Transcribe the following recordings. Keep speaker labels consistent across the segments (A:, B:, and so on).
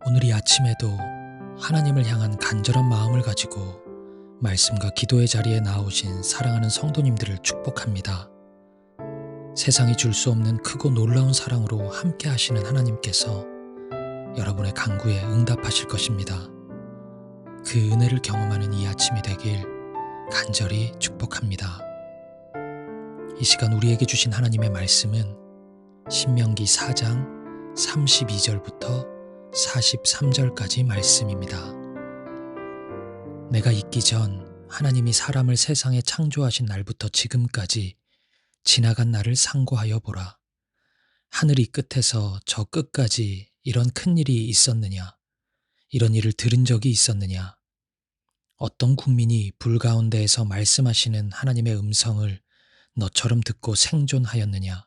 A: 오늘 이 아침에도 하나님을 향한 간절한 마음을 가지고 말씀과 기도의 자리에 나오신 사랑하는 성도님들을 축복합니다. 세상이 줄 수 없는 크고 놀라운 사랑으로 함께 하시는 하나님께서 여러분의 간구에 응답하실 것입니다. 그 은혜를 경험하는 이 아침이 되길 간절히 축복합니다. 이 시간 우리에게 주신 하나님의 말씀은 신명기 4장 32절부터 43절까지 말씀입니다. 내가 있기 전 하나님이 사람을 세상에 창조하신 날부터 지금까지 지나간 날을 상고하여 보라. 하늘 이 끝에서 저 끝까지 이런 큰 일이 있었느냐? 이런 일을 들은 적이 있었느냐? 어떤 국민이 불 가운데에서 말씀하시는 하나님의 음성을 너처럼 듣고 생존하였느냐?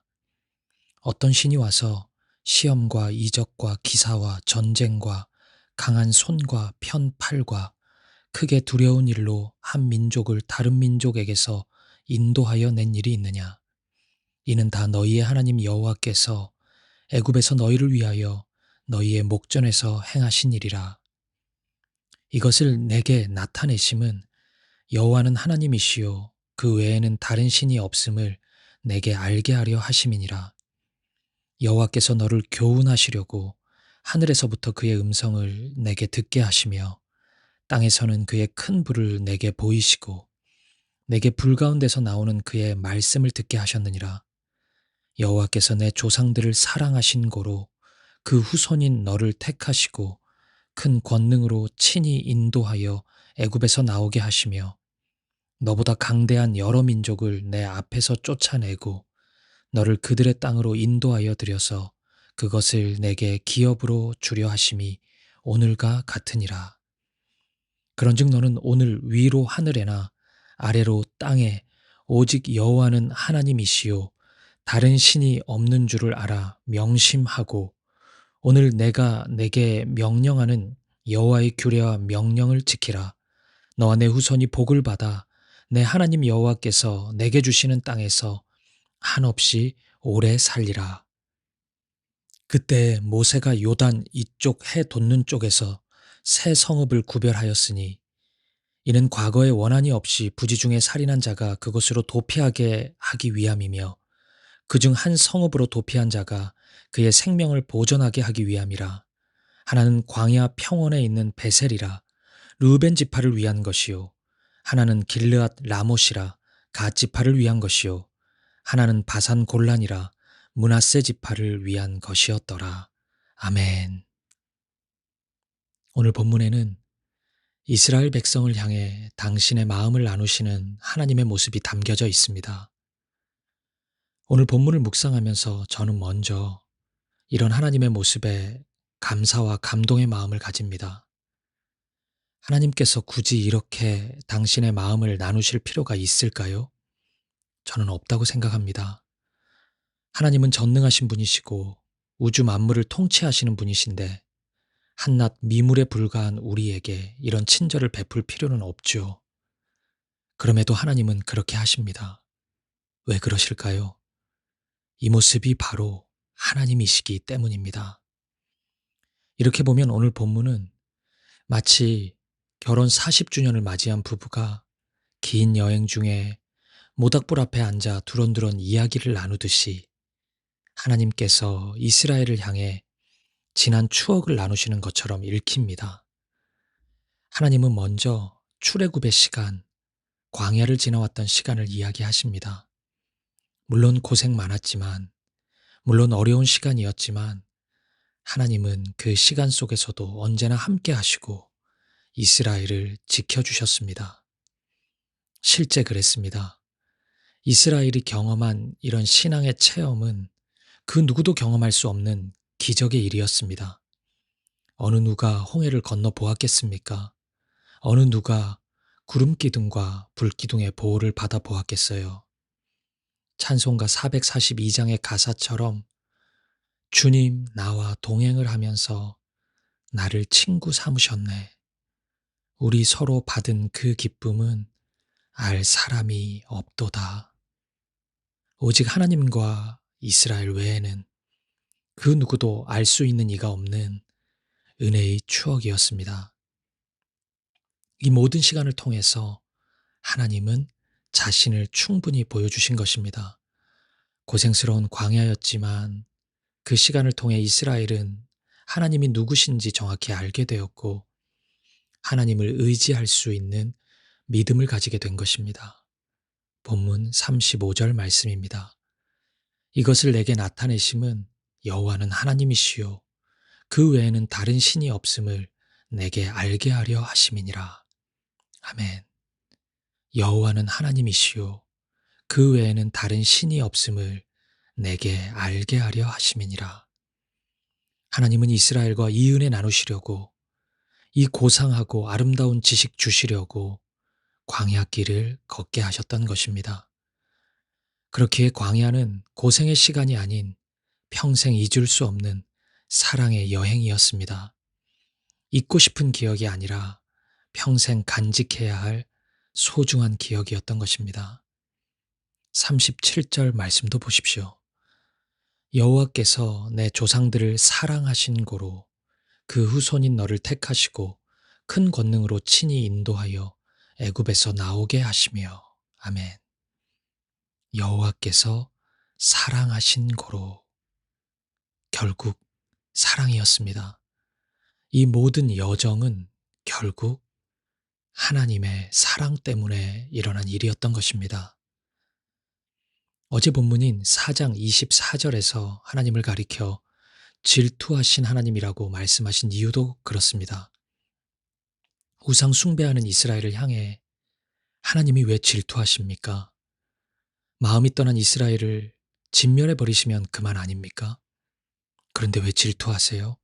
A: 어떤 신이 와서 시험과 이적과 기사와 전쟁과 강한 손과 편 팔과 크게 두려운 일로 한 민족을 다른 민족에게서 인도하여 낸 일이 있느냐? 이는 다 너희의 하나님 여호와께서 애굽에서 너희를 위하여 너희의 목전에서 행하신 일이라. 이것을 내게 나타내심은 여호와는 하나님이시요 그 외에는 다른 신이 없음을 내게 알게 하려 하심이니라. 여호와께서 너를 교훈하시려고 하늘에서부터 그의 음성을 내게 듣게 하시며 땅에서는 그의 큰 불을 내게 보이시고 내게 불 가운데서 나오는 그의 말씀을 듣게 하셨느니라. 여호와께서 내 조상들을 사랑하신 고로 그 후손인 너를 택하시고 큰 권능으로 친히 인도하여 애굽에서 나오게 하시며 너보다 강대한 여러 민족을 내 앞에서 쫓아내고 너를 그들의 땅으로 인도하여 들여서 그것을 내게 기업으로 주려 하심이 오늘과 같으니라. 그런즉 너는 오늘 위로 하늘에나 아래로 땅에 오직 여호와는 하나님이시요 다른 신이 없는 줄을 알아 명심하고 오늘 내가 내게 명령하는 여호와의 규례와 명령을 지키라. 너와 내 후손이 복을 받아 내 하나님 여호와께서 내게 주시는 땅에서 한없이 오래 살리라. 그때 모세가 요단 이쪽 해 돋는 쪽에서 새 성읍을 구별하였으니 이는 과거에 원한이 없이 부지 중에 살인한 자가 그곳으로 도피하게 하기 위함이며 그중 한 성읍으로 도피한 자가 그의 생명을 보존하게 하기 위함이라. 하나는 광야 평원에 있는 베셀이라 르우벤 지파를 위한 것이요 하나는 길르앗 라못이라 갓 지파를 위한 것이요 하나는 바산 골란이라 므낫세 지파를 위한 것이었더라. 아멘. 오늘 본문에는 이스라엘 백성을 향해 당신의 마음을 나누시는 하나님의 모습이 담겨져 있습니다. 오늘 본문을 묵상하면서 저는 먼저 이런 하나님의 모습에 감사와 감동의 마음을 가집니다. 하나님께서 굳이 이렇게 당신의 마음을 나누실 필요가 있을까요? 저는 없다고 생각합니다. 하나님은 전능하신 분이시고 우주 만물을 통치하시는 분이신데 한낱 미물에 불과한 우리에게 이런 친절을 베풀 필요는 없죠. 그럼에도 하나님은 그렇게 하십니다. 왜 그러실까요? 이 모습이 바로 하나님이시기 때문입니다. 이렇게 보면 오늘 본문은 마치 결혼 40주년을 맞이한 부부가 긴 여행 중에 모닥불 앞에 앉아 두런두런 이야기를 나누듯이 하나님께서 이스라엘을 향해 지난 추억을 나누시는 것처럼 읽힙니다. 하나님은 먼저 출애굽의 시간, 광야를 지나왔던 시간을 이야기하십니다. 물론 고생 많았지만, 물론 어려운 시간이었지만 하나님은 그 시간 속에서도 언제나 함께 하시고 이스라엘을 지켜주셨습니다. 실제 그랬습니다. 이스라엘이 경험한 이런 신앙의 체험은 그 누구도 경험할 수 없는 기적의 일이었습니다. 어느 누가 홍해를 건너 보았겠습니까? 어느 누가 구름기둥과 불기둥의 보호를 받아 보았겠어요? 찬송가 442장의 가사처럼 주님 나와 동행을 하면서 나를 친구 삼으셨네. 우리 서로 받은 그 기쁨은 알 사람이 없도다. 오직 하나님과 이스라엘 외에는 그 누구도 알 수 있는 이가 없는 은혜의 추억이었습니다. 이 모든 시간을 통해서 하나님은 자신을 충분히 보여주신 것입니다. 고생스러운 광야였지만 그 시간을 통해 이스라엘은 하나님이 누구신지 정확히 알게 되었고 하나님을 의지할 수 있는 믿음을 가지게 된 것입니다. 본문 35절 말씀입니다. 이것을 내게 나타내심은 여호와는 하나님이시요 그 외에는 다른 신이 없음을 내게 알게 하려 하심이니라. 아멘. 여호와는 하나님이시요 그 외에는 다른 신이 없음을 내게 알게 하려 하심이니라. 하나님은 이스라엘과 이 은혜 나누시려고 이 고상하고 아름다운 지식 주시려고 광야길을 걷게 하셨던 것입니다. 그렇기에 광야는 고생의 시간이 아닌 평생 잊을 수 없는 사랑의 여행이었습니다. 잊고 싶은 기억이 아니라 평생 간직해야 할 소중한 기억이었던 것입니다. 37절 말씀도 보십시오. 여호와께서 내 조상들을 사랑하신 고로 그 후손인 너를 택하시고 큰 권능으로 친히 인도하여 애굽에서 나오게 하시며 아멘. 여호와께서 사랑하신 고로 결국 사랑이었습니다. 이 모든 여정은 결국 하나님의 사랑 때문에 일어난 일이었던 것입니다. 어제 본문인 4장 24절에서 하나님을 가리켜 질투하신 하나님이라고 말씀하신 이유도 그렇습니다. 우상 숭배하는 이스라엘을 향해 하나님이 왜 질투하십니까? 마음이 떠난 이스라엘을 진멸해 버리시면 그만 아닙니까? 그런데 왜 질투하세요?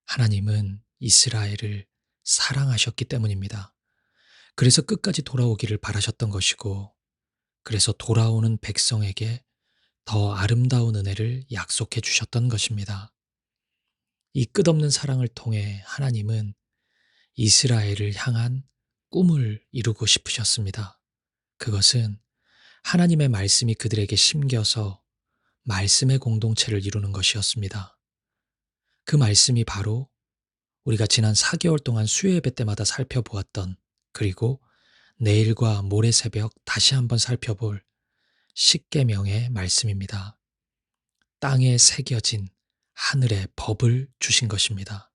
A: 하나님은 이스라엘을 사랑하셨기 때문입니다. 그래서 끝까지 돌아오기를 바라셨던 것이고, 그래서 돌아오는 백성에게 더 아름다운 은혜를 약속해 주셨던 것입니다. 이 끝없는 사랑을 통해 하나님은 이스라엘을 향한 꿈을 이루고 싶으셨습니다. 그것은 하나님의 말씀이 그들에게 심겨서 말씀의 공동체를 이루는 것이었습니다. 그 말씀이 바로 우리가 지난 4개월 동안 수요 예배 때마다 살펴보았던, 그리고 내일과 모레 새벽 다시 한번 살펴볼 십계명의 말씀입니다. 땅에 새겨진 하늘의 법을 주신 것입니다.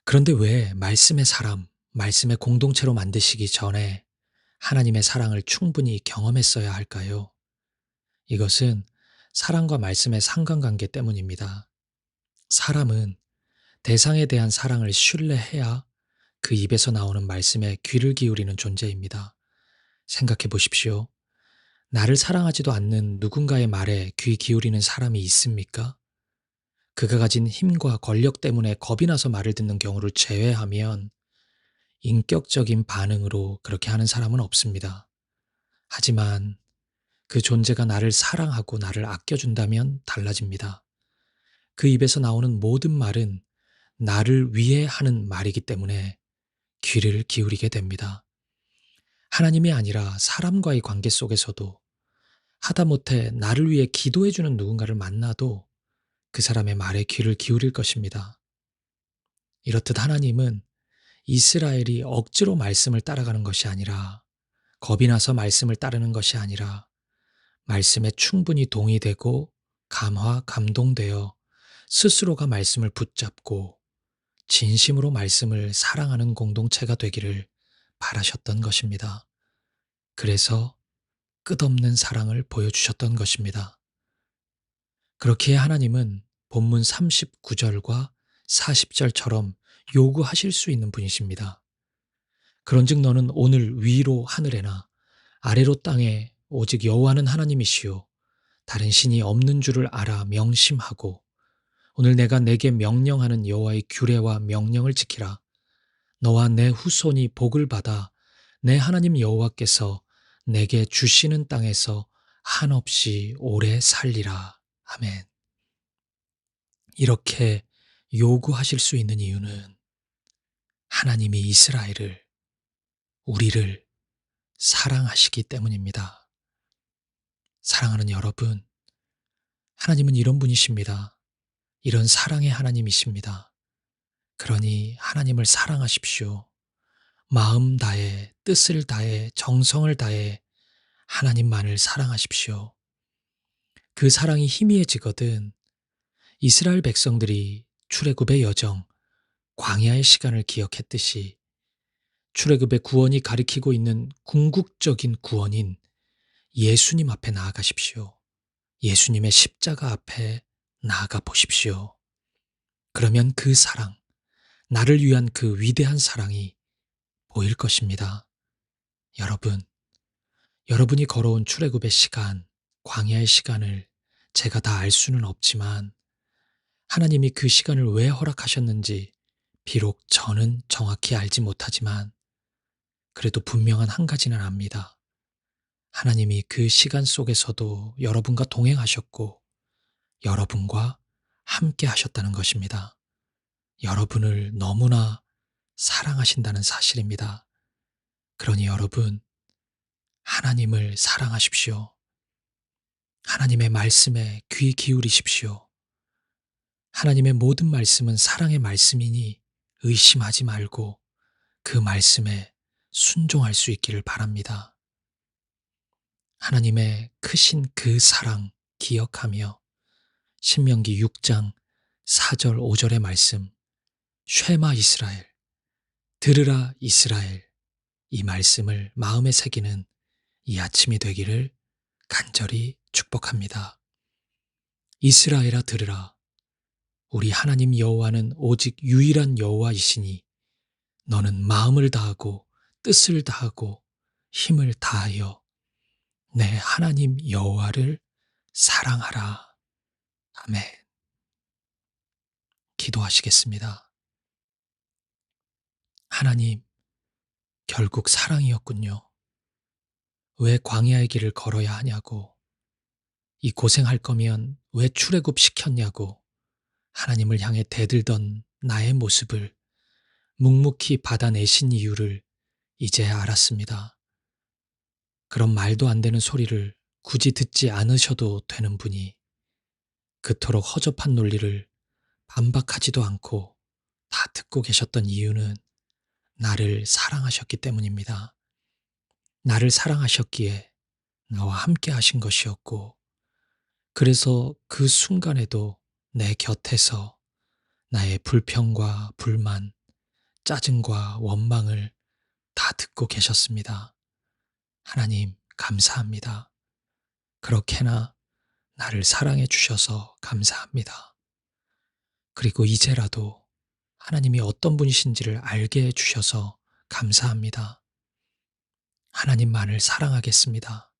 A: 그런데 왜 말씀의 사람, 말씀의 공동체로 만드시기 전에 하나님의 사랑을 충분히 경험했어야 할까요? 이것은 사랑과 말씀의 상관관계 때문입니다. 사람은 대상에 대한 사랑을 신뢰해야 그 입에서 나오는 말씀에 귀를 기울이는 존재입니다. 생각해 보십시오. 나를 사랑하지도 않는 누군가의 말에 귀 기울이는 사람이 있습니까? 그가 가진 힘과 권력 때문에 겁이 나서 말을 듣는 경우를 제외하면 인격적인 반응으로 그렇게 하는 사람은 없습니다. 하지만 그 존재가 나를 사랑하고 나를 아껴준다면 달라집니다. 그 입에서 나오는 모든 말은 나를 위해 하는 말이기 때문에 귀를 기울이게 됩니다. 하나님이 아니라 사람과의 관계 속에서도 하다못해 나를 위해 기도해주는 누군가를 만나도 그 사람의 말에 귀를 기울일 것입니다. 이렇듯 하나님은 이스라엘이 억지로 말씀을 따라가는 것이 아니라, 겁이 나서 말씀을 따르는 것이 아니라 말씀에 충분히 동의되고 감동되어 스스로가 말씀을 붙잡고 진심으로 말씀을 사랑하는 공동체가 되기를 바라셨던 것입니다. 그래서 끝없는 사랑을 보여주셨던 것입니다. 그렇기에 하나님은 본문 39절과 40절처럼 요구하실 수 있는 분이십니다. 그런즉 너는 오늘 위로 하늘에나 아래로 땅에 오직 여호와는 하나님이시요 다른 신이 없는 줄을 알아 명심하고 오늘 내가 내게 명령하는 여호와의 규례와 명령을 지키라. 너와 내 후손이 복을 받아 내 하나님 여호와께서 내게 주시는 땅에서 한없이 오래 살리라. 아멘. 이렇게 요구하실 수 있는 이유는 하나님이 이스라엘을, 우리를 사랑하시기 때문입니다. 사랑하는 여러분, 하나님은 이런 분이십니다. 이런 사랑의 하나님이십니다. 그러니 하나님을 사랑하십시오. 마음 다해, 뜻을 다해, 정성을 다해 하나님만을 사랑하십시오. 그 사랑이 희미해지거든 이스라엘 백성들이 출애굽의 여정, 광야의 시간을 기억했듯이 출애굽의 구원이 가리키고 있는 궁극적인 구원인 예수님 앞에 나아가십시오. 예수님의 십자가 앞에 나아가 보십시오. 그러면 그 사랑, 나를 위한 그 위대한 사랑이 보일 것입니다. 여러분, 여러분이 걸어온 출애굽의 시간, 광야의 시간을 제가 다 알 수는 없지만 하나님이 그 시간을 왜 허락하셨는지 비록 저는 정확히 알지 못하지만 그래도 분명한 한 가지는 압니다. 하나님이 그 시간 속에서도 여러분과 동행하셨고 여러분과 함께 하셨다는 것입니다. 여러분을 너무나 사랑하신다는 사실입니다. 그러니 여러분, 하나님을 사랑하십시오. 하나님의 말씀에 귀 기울이십시오. 하나님의 모든 말씀은 사랑의 말씀이니 의심하지 말고 그 말씀에 순종할 수 있기를 바랍니다. 하나님의 크신 그 사랑 기억하며 신명기 6장 4절 5절의 말씀 쉐마 이스라엘, 들으라 이스라엘 이 말씀을 마음에 새기는 이 아침이 되기를 간절히 축복합니다. 이스라엘아 들으라. 우리 하나님 여호와는 오직 유일한 여호와이시니 너는 마음을 다하고 뜻을 다하고 힘을 다하여 내 하나님 여호와를 사랑하라. 아멘. 기도하시겠습니다. 하나님, 결국 사랑이었군요. 왜 광야의 길을 걸어야 하냐고, 이 고생할 거면 왜 출애굽 시켰냐고 하나님을 향해 대들던 나의 모습을 묵묵히 받아내신 이유를 이제 알았습니다. 그런 말도 안 되는 소리를 굳이 듣지 않으셔도 되는 분이 그토록 허접한 논리를 반박하지도 않고 다 듣고 계셨던 이유는 나를 사랑하셨기 때문입니다. 나를 사랑하셨기에 나와 함께 하신 것이었고, 그래서 그 순간에도 내 곁에서 나의 불평과 불만, 짜증과 원망을 다 듣고 계셨습니다. 하나님, 감사합니다. 그렇게나 나를 사랑해 주셔서 감사합니다. 그리고 이제라도 하나님이 어떤 분이신지를 알게 해 주셔서 감사합니다. 하나님만을 사랑하겠습니다.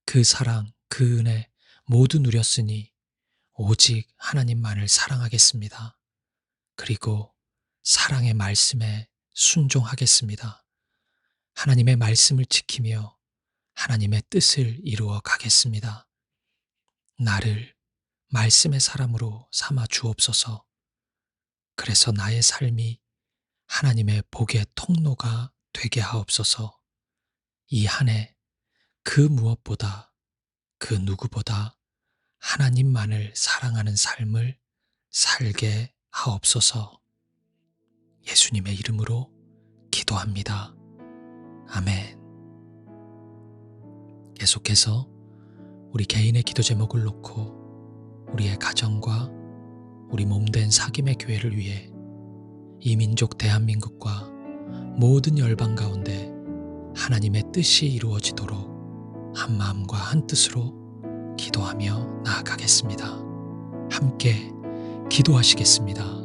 A: 그 사랑, 그 은혜 모두 누렸으니 오직 하나님만을 사랑하겠습니다. 그리고 사랑의 말씀에 순종하겠습니다. 하나님의 말씀을 지키며 하나님의 뜻을 이루어 가겠습니다. 나를 말씀의 사람으로 삼아 주옵소서. 그래서 나의 삶이 하나님의 복의 통로가 되게 하옵소서. 이 한 해 그 무엇보다 그 누구보다 하나님만을 사랑하는 삶을 살게 하옵소서. 예수님의 이름으로 기도합니다. 아멘. 계속해서 우리 개인의 기도 제목을 놓고 우리의 가정과 우리 몸된 사귐의 교회를 위해 이 민족 대한민국과 모든 열방 가운데 하나님의 뜻이 이루어지도록 한 마음과 한 뜻으로 기도하며 나아가겠습니다. 함께 기도하시겠습니다.